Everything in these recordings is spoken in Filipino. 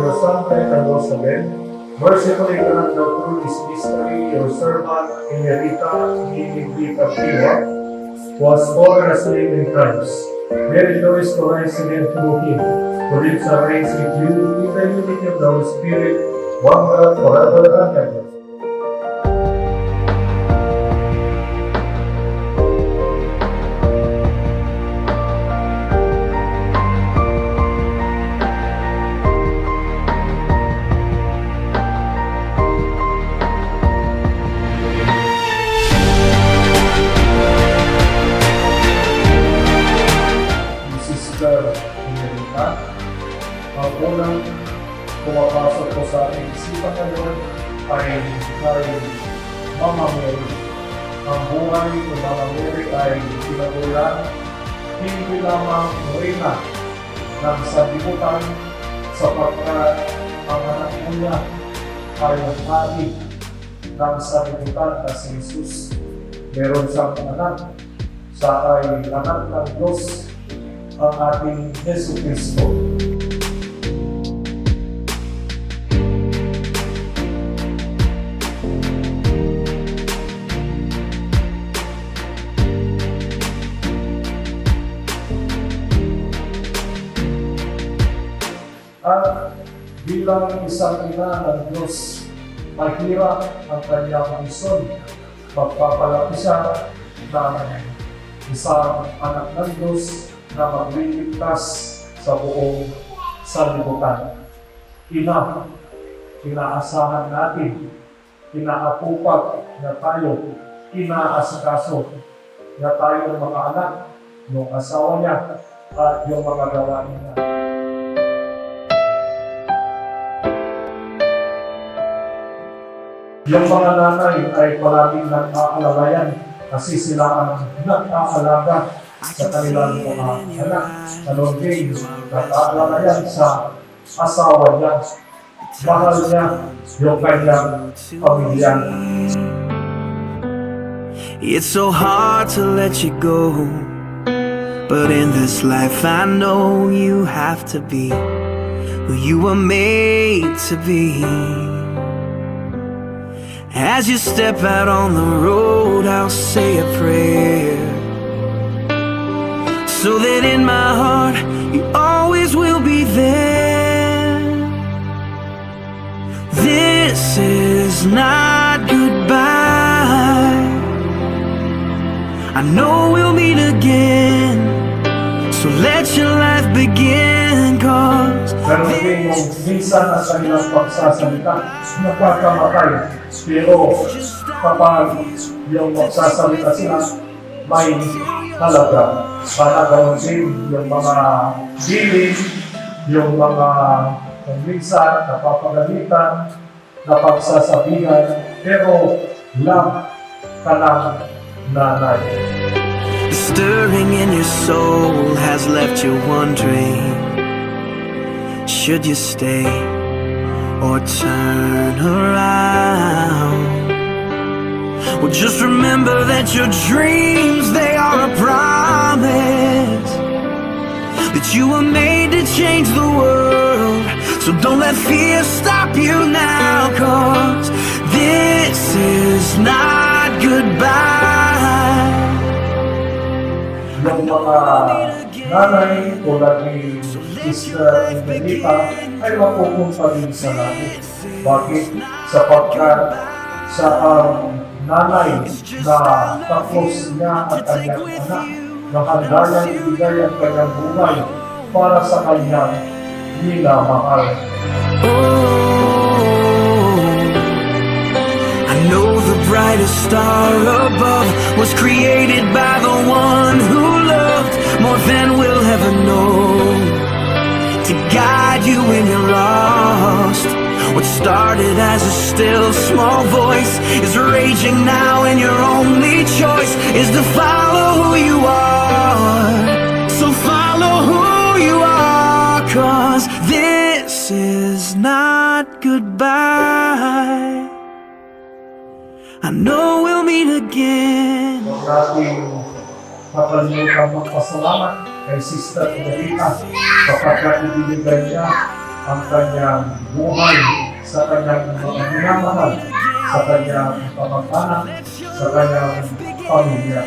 your Son, and rose again, mercifully grant thou through this mystery your servant, Emerita Inigita Piwa, was born as slave in Christ. May rejoice to rise again through him, who lives and reigns with you in the unity of the Holy Spirit, one God, forever and ever. Ang unang pumapasok ko sa aking isipan ngayon ay Mama Mary. Ang buhay ng Mama Mary ay pinagulan hindi lamang reyna ng sanlibutan sapagkat ang anak niya ay hari ng sanlibutan na si Jesus. Meron siyang anak sa ay anak ng Diyos, ang ating Yesu Cristo. At bilang isang ina ng Diyos, mahirap ang kanyang misyon. Magpapalaki siya ng isang anak ng Diyos na magliligtas sa buong sanlibutan. Inaasahan natin, inaapupag na tayo, inaasikaso na tayo ng mga anak, yung asawa niya, at yung mga gawain niya. Yung mga nanay ay palaging nag-aalalayan kasi sila ang nag-aalaga sa kanilang mga anak. Ganon din, nag-aalalayan sa asawa niya. Mahal niya yung kanyang pamilya. It's so hard to let you go, but in this life I know you have to be who you were made to be. As you step out on the road, I'll say a prayer, so that in my heart you always will be there. This is not goodbye. I know we'll meet again, so let your life begin, cause Pero din yung minsan na sa ilang pagsasalita, napakamatay. Pero kapag yung magsasalita sila, may halaga. Para gawin din yung mga giling, yung mga kung minsan napapagalitan, napagsasabihan, pero lang ka ng nanay. the stirring in your soul has left you wondering, should you stay or turn around? Well, just remember that your dreams, they are a promise, that you were made to change the world. So don't let fear stop you now, cause this is not goodbye. Yung mga nanay tulad ni Sister Emerita ay mapupunta din sa langit. Bakit? Sapagkat sa nanay na tapos niya at kanyang anak na handa niyang ibigay ang kanyang buhay para sa kanyang minamahal. I know the brightest star above was created by the one who loved more than we'll ever know, to guide you when you're lost. What started as a still small voice is raging now, and your only choice is to follow who you are. So follow who you are, cause this is not goodbye. I know we'll meet again. Huwag nating makalimutan magpasalamat kay Sister Emerita sapagkat ibinigay niya ang kanyang buhay sa kanyang mga minamahal, sa kanyang pamag-anak, sa kanyang pamilya.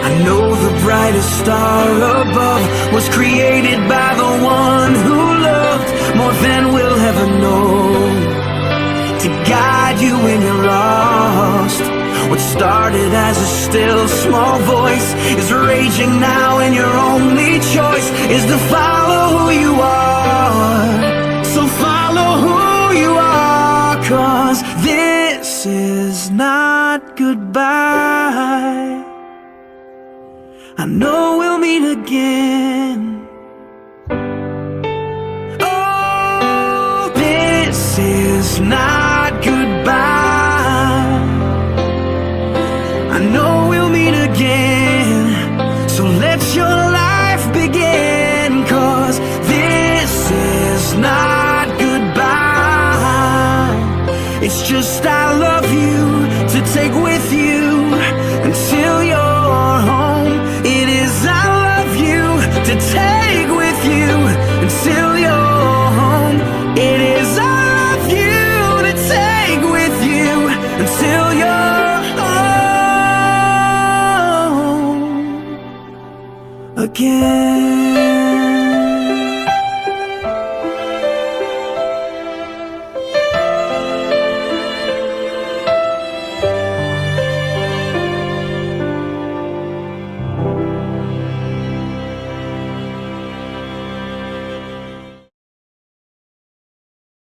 I know the brightest star above was created by the one who loved more than we'll ever know, to guide you when you're lost. What started as a still small voice is raging now, and your only choice is to follow who you are. So follow who you are, 'cause this is not goodbye. I know we'll meet again. Oh, this is not